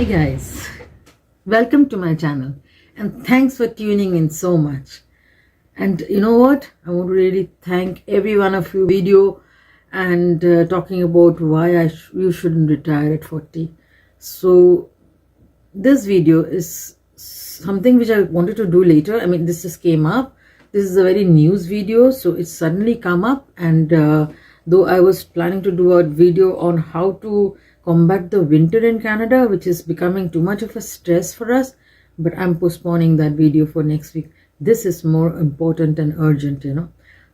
Hey guys, welcome to my channel and thanks for tuning in so much. And you know what? I want to really thank every one of you video and talking about why you shouldn't retire at 40. So this video is something which I wanted to do later. I mean, this just came up. This is a very news video, so it's suddenly come up, and though I was planning to do a video on how to combat the winter in Canada, which is becoming too much of a stress for us, but I'm postponing that video for next week. This is more important and urgent,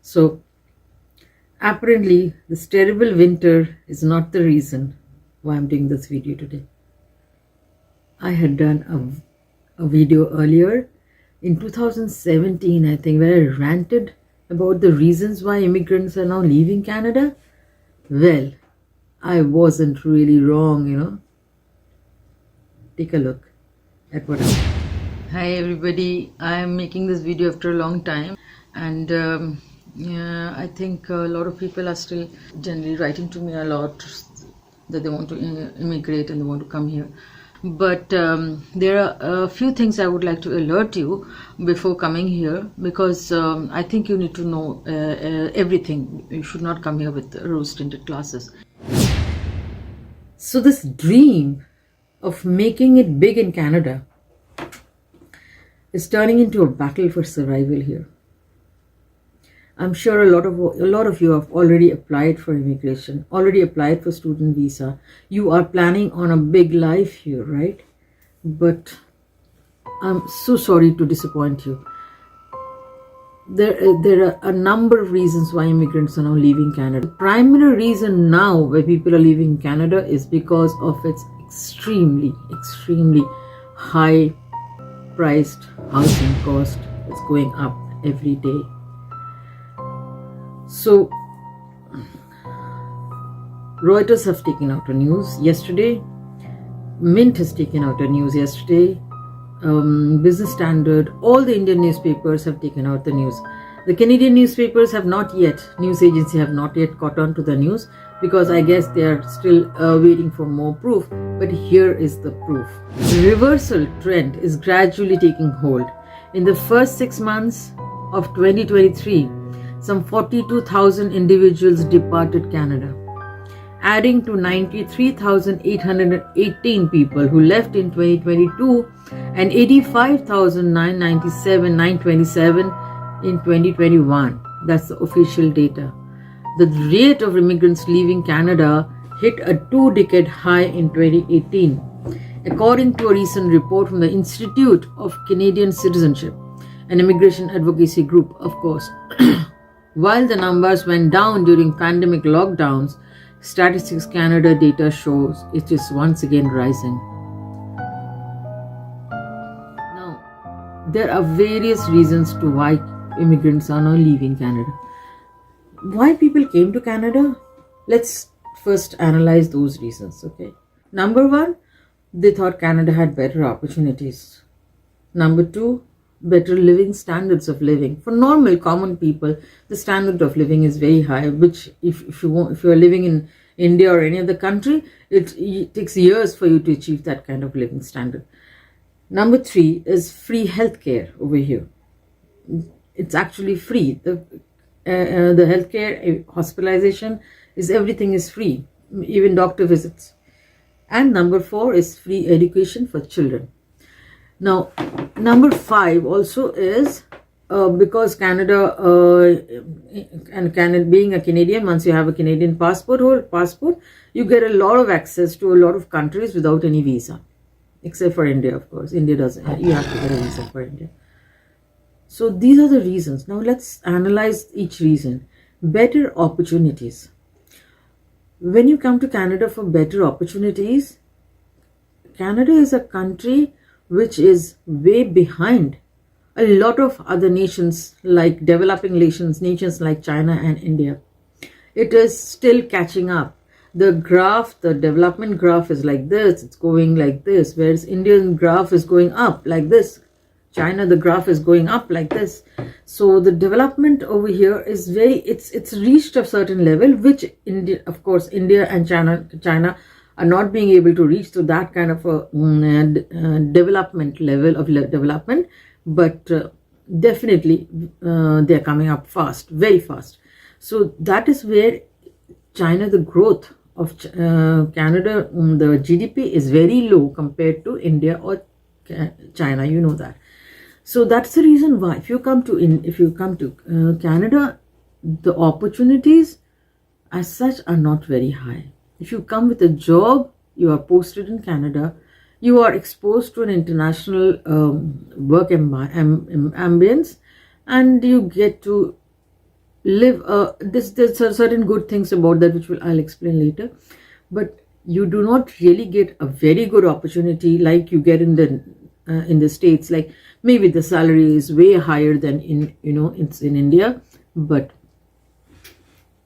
So apparently this terrible winter is not the reason why I'm doing this video today. I had done a video earlier in 2017, I think, where I ranted about the reasons why immigrants are now leaving Canada. Well, I wasn't really wrong, Take a look at what happened. Hi everybody, I am making this video after a long time, and I think a lot of people are still generally writing to me a lot that they want to immigrate and they want to come here. But there are a few things I would like to alert you before coming here, because I think you need to know everything. You should not come here with rose-tinted glasses. So this dream of making it big in Canada is turning into a battle for survival here. I'm sure a lot of you have already applied for immigration, already applied for student visa. You are planning on a big life here, right? But I'm so sorry to disappoint you. There are a number of reasons why immigrants are now leaving Canada. The primary reason now why people are leaving Canada is because of its extremely high priced housing cost. It's going up every day. So Reuters have taken out a news yesterday, Mint has taken out a news yesterday, Business Standard, all the Indian newspapers have taken out the news. The Canadian newspapers have not yet, news agency have not yet caught on to the news, because I guess they are still waiting for more proof. But here is the proof. The reversal trend is gradually taking hold. In the first 6 months of 2023, some 42,000 individuals departed Canada, adding to 93,818 people who left in 2022 and 85,927 in 2021. That's the official data. The rate of immigrants leaving Canada hit a 2-decade high in 2018, according to a recent report from the Institute of Canadian Citizenship, an immigration advocacy group, of course. While the numbers went down during pandemic lockdowns, Statistics Canada data shows it is once again rising. Now, there are various reasons to why immigrants are now leaving Canada. Why people came to Canada? Let's first analyze those reasons, okay? Number one, they thought Canada had better opportunities. Number two, better living standards of living. For normal common people, the standard of living is very high, which if you are living in India or any other country, it takes years for you to achieve that kind of living standard. Number three is free healthcare over here. It's actually free. The healthcare, hospitalization, everything is free, even doctor visits. And number four is free education for children. Now, number five also is because Canada being a Canadian, once you have a Canadian passport, you get a lot of access to a lot of countries without any visa, except for India, of course. India doesn't. You have to get a visa for India. So these are the reasons. Now let's analyze each reason. Better opportunities. When you come to Canada for better opportunities, Canada is a country which is way behind a lot of other nations, like developing nations like China and India. It is still catching up. The development graph is like this, it's going like this, whereas Indian graph is going up like this. China, the graph is going up like this. So the development over here is it's reached a certain level, which India and China are not being able to reach to that kind of a development level of development, but definitely they're coming up fast, very fast. So that is where China, the growth of Canada, the GDP is very low compared to India or China, you know that. So that's the reason why if you come to Canada, the opportunities as such are not very high. If you come with a job, you are posted in Canada, you are exposed to an international work ambience, and you get to live. There's certain good things about that which I'll explain later, but you do not really get a very good opportunity like you get in the States. Like maybe the salary is way higher than it's in India, but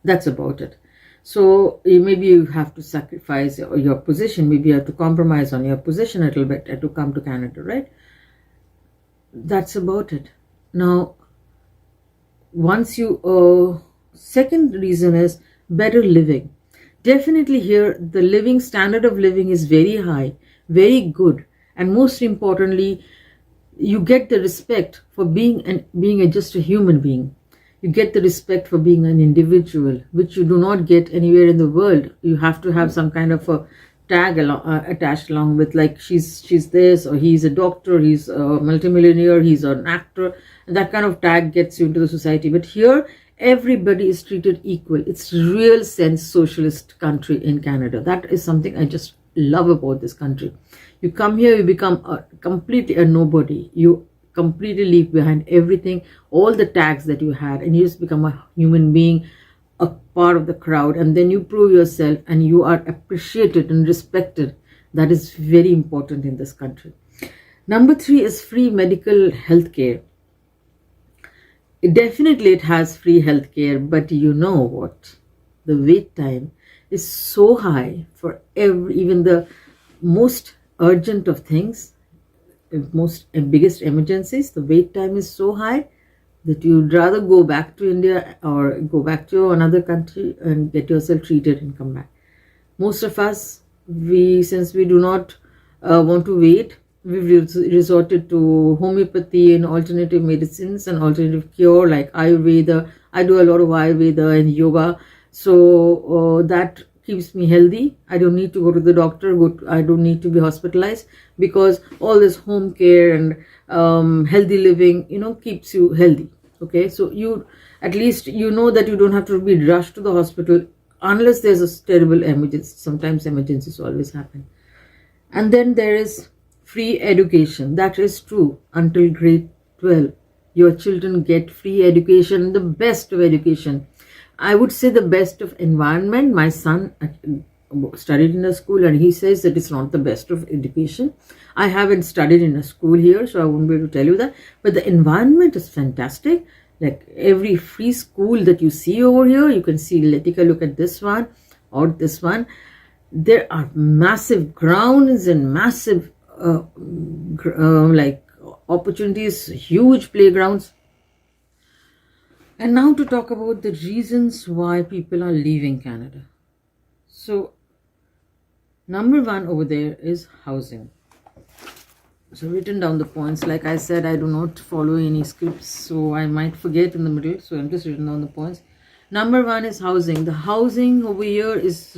that's about it. So maybe you have to sacrifice your position, maybe you have to compromise on your position a little bit to come to Canada, right? That's about it. Now, once you second reason is better living. Definitely here the living standard of living is very high, very good, and most importantly, you get the respect for being just a human being. You get the respect for being an individual, which you do not get anywhere in the world. You have to have some kind of a tag attached along with, like she's this, or he's a doctor, he's a multimillionaire, he's an actor. And that kind of tag gets you into the society. But here, everybody is treated equal. It's real sense socialist country in Canada. That is something I just love about this country. You come here, you become completely a nobody. You completely leave behind everything, all the tags that you had, and you just become a human being, a part of the crowd, and then you prove yourself and you are appreciated and respected. That is very important in this country. Number 3 is free medical health care. Definitely it has free health care, but you know what? The wait time is so high for even the most urgent of things, biggest emergencies. The wait time is so high that you'd rather go back to India or go back to another country and get yourself treated and come back. Most of us, since we do not want to wait, we've resorted to homeopathy and alternative medicines and alternative cure like Ayurveda. I do a lot of Ayurveda and yoga, so that keeps me healthy. I don't need to go to the doctor. I don't need to be hospitalized, because all this home care and healthy living, keeps you healthy. Okay, so you at least that you don't have to be rushed to the hospital unless there's a terrible emergency. Sometimes emergencies always happen. And then there is free education. That is true until grade 12. Your children get free education, the best of education. I would say the best of environment. My son studied in a school and he says that it's not the best of education. I haven't studied in a school here, so I won't be able to tell you that. But the environment is fantastic. Like every free school that you see over here, you can see, take a look at this one or this one. There are massive grounds and massive opportunities, huge playgrounds. And now to talk about the reasons why people are leaving Canada. So, number 1 over there is housing. So, written down the points. Like I said, I do not follow any scripts, so I might forget in the middle. So, I'm just written down the points. Number 1 is housing. The housing over here is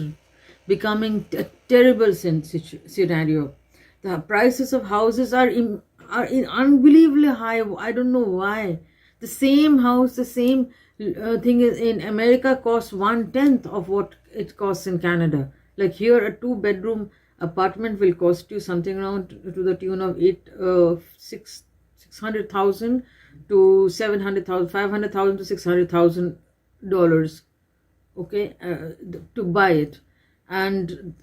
becoming a terrible scenario. The prices of houses are unbelievably high. I don't know why. The same house, the same thing is in America costs 1/10 of what it costs in Canada. Like here, a 2-bedroom apartment will cost you something around to the tune of $600,000 to $700,000, $500,000 to $600,000. Okay, to buy it, and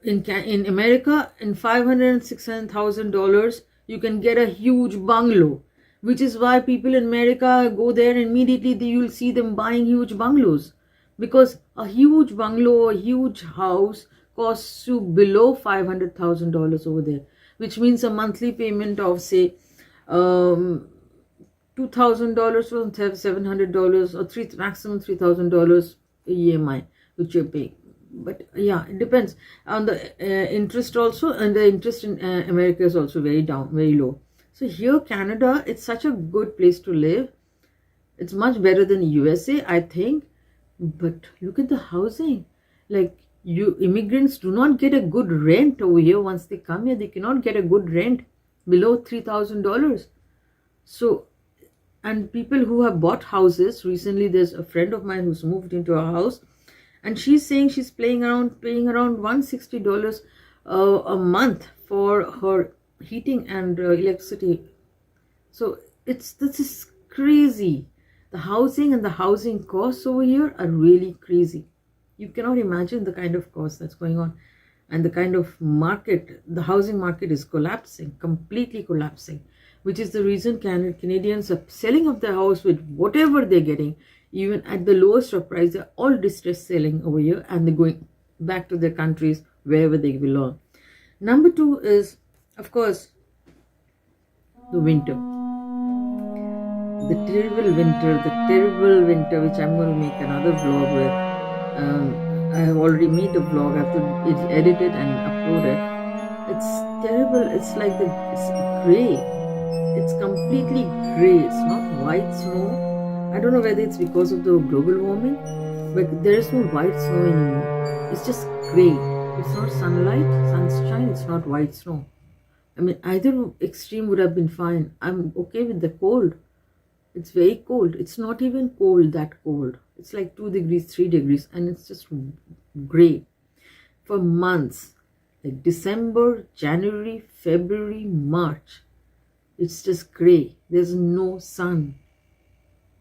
in America, in $500,000 and $600,000, you can get a huge bungalow. Which is why people in America go there and immediately you'll see them buying huge bungalows. Because a huge bungalow, a huge house costs you below $500,000 over there. Which means a monthly payment of, say, $2,000 from $700 or maximum $3,000 EMI, which you're paying. But yeah, it depends on the interest also, and the interest in America is also very low. So here, Canada, it's such a good place to live. It's much better than USA, I think. But look at the housing. Like, you immigrants do not get a good rent over here. Once they come here, they cannot get a good rent below $3,000. So, and people who have bought houses recently, there's a friend of mine who's moved into a house, and she's saying she's paying around $160 a month for her heating and electricity. So this is crazy. The housing and the housing costs over here are really crazy. You cannot imagine the kind of cost that's going on, and the kind of market. The housing market is collapsing, completely collapsing, which is the reason Canadians are selling up their house with whatever they're getting, even at the lowest of price. They're all distress selling over here, and they're going back to their countries wherever they belong. Number 2 is, of course, the winter. The terrible winter, which I'm going to make another vlog with. I have already made a vlog. I have to edit it and upload it. It's terrible. It's like it's gray. It's completely gray. It's not white snow. I don't know whether it's because of the global warming, but there is no white snow anymore. It's just gray. It's not sunshine. It's not white snow. I mean, either extreme would have been fine. I'm okay with the cold. It's very cold. It's not even cold, that cold. It's like 2 degrees, 3 degrees, and it's just gray for months. Like December, January, February, March. It's just gray. There's no sun.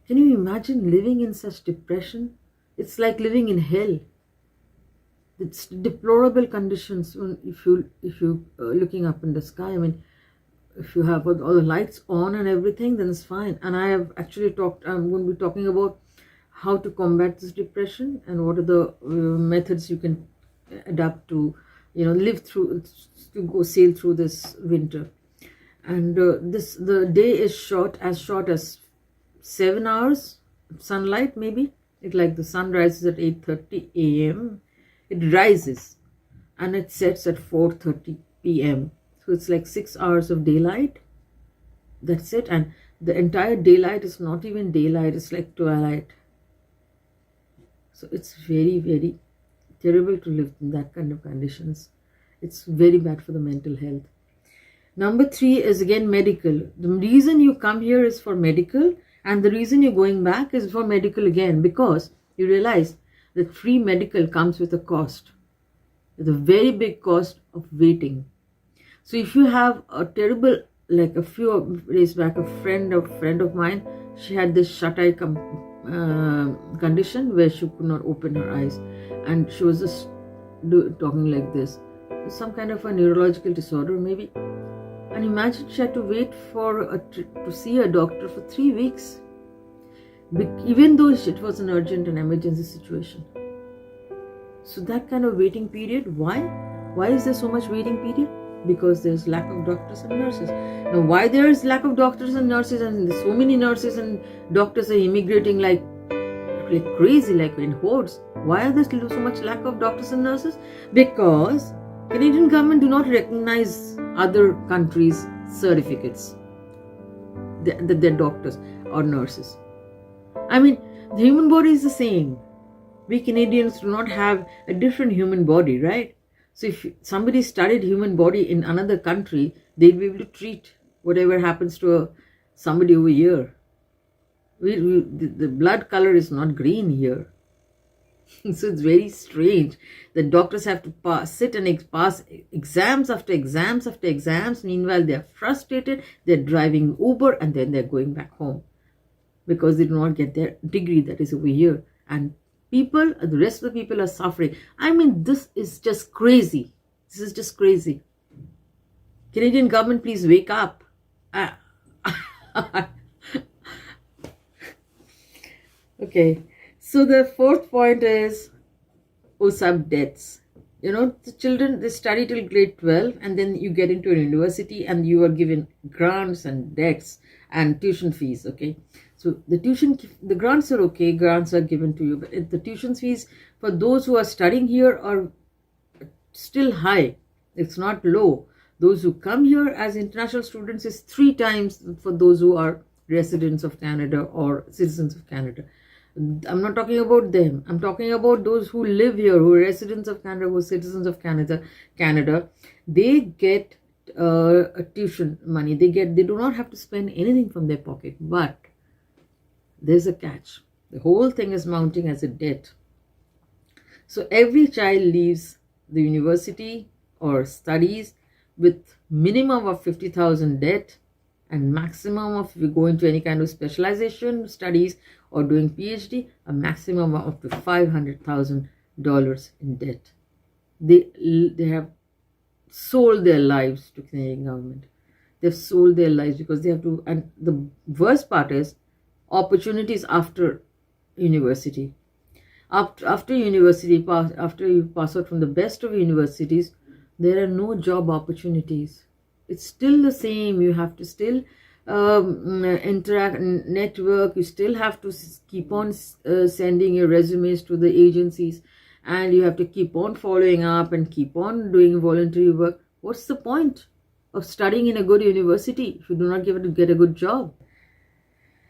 Can you imagine living in such depression? It's like living in hell. It's deplorable conditions. If you looking up in the sky, I mean, if you have all the lights on and everything, then it's fine. And I have actually I'm going to be talking about how to combat this depression and what are the methods you can adapt to, live through, to go sail through this winter. And the day is short as 7 hours sunlight, maybe. It like the sun rises at 8:30 a.m. It rises and it sets at 4:30 p.m. So it's like 6 hours of daylight. That's it. And the entire daylight is not even daylight. It's like twilight. So it's very, very terrible to live in that kind of conditions. It's very bad for the mental health. Number 3 is again medical. The reason you come here is for medical, and the reason you're going back is for medical again, because you realize that free medical comes with a cost. With a very big cost of waiting. So if you have a terrible, like a few days back, a friend of mine, she had this shut-eye condition where she could not open her eyes, and she was just talking like this. Some kind of a neurological disorder, maybe. And imagine she had to wait to see a doctor for 3 weeks, even though it was an urgent and emergency situation. So that kind of waiting period, why? Why is there so much waiting period? Because there's lack of doctors and nurses. Now, why there is lack of doctors and nurses, and so many nurses and doctors are immigrating like crazy, like in hordes? Why are there so much lack of doctors and nurses? Because Canadian government do not recognize other countries' certificates that they're doctors or nurses. I mean, the human body is the same. We Canadians do not have a different human body, right? So if somebody studied human body in another country, they'd be able to treat whatever happens to somebody over here. The blood color is not green here. So it's very strange that doctors have to sit and pass exams after exams after exams. Meanwhile, they're frustrated, they're driving Uber, and then they're going back home because they do not get their degree that is over here. And the rest of the people are suffering. I mean, this is just crazy. This is just crazy. Canadian government, please wake up. Okay. So the 4th point is OSAP debts. The children, they study till grade 12, and then you get into a university and you are given grants and debts and tuition fees, okay? So the grants are okay, grants are given to you, but the tuition fees for those who are studying here are still high. It's not low. Those who come here as international students is 3 times for those who are residents of Canada or citizens of Canada. I'm not talking about them. I'm talking about those who live here, who are residents of Canada, who are citizens of Canada. They get a tuition money. They do not have to spend anything from their pocket. But there's a catch. The whole thing is mounting as a debt. So every child leaves the university or studies with minimum of 50,000 debt, and maximum of, if you go into any kind of specialization studies or doing PhD, a maximum of up to $500,000 in debt. They have sold their lives to Canadian government. They've sold their lives because they have to. And the worst part is opportunities after university. After university, after you pass out from the best of universities, there are no job opportunities. It's still the same. You have to still interact, network. You still have to keep on sending your resumes to the agencies, and you have to keep on following up and keep on doing voluntary work. What's the point of studying in a good university if you do not get a good job?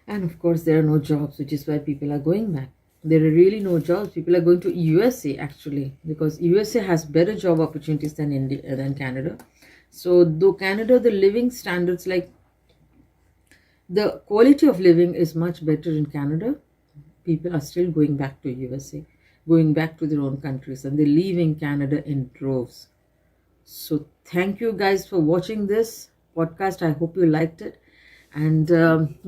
And of course, there are no jobs, which is why people are going back. There are really no jobs. People are going to USA actually, because USA has better job opportunities than Canada. So though Canada, the living standards, like the quality of living is much better in Canada, people are still going back to USA, going back to their own countries, and they're leaving Canada in droves. So thank you guys for watching this podcast. I hope you liked it. And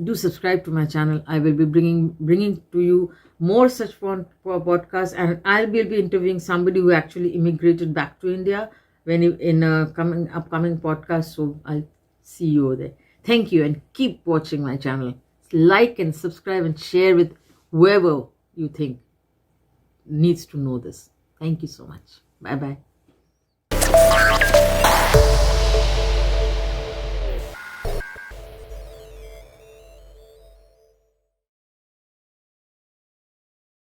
do subscribe to my channel. I will be bringing to you more such podcasts, and I will be interviewing somebody who actually immigrated back to India in a upcoming podcast. So I'll see you over there. Thank you, and keep watching my channel. Like and subscribe and share with whoever you think needs to know this. Thank you so much. Bye bye.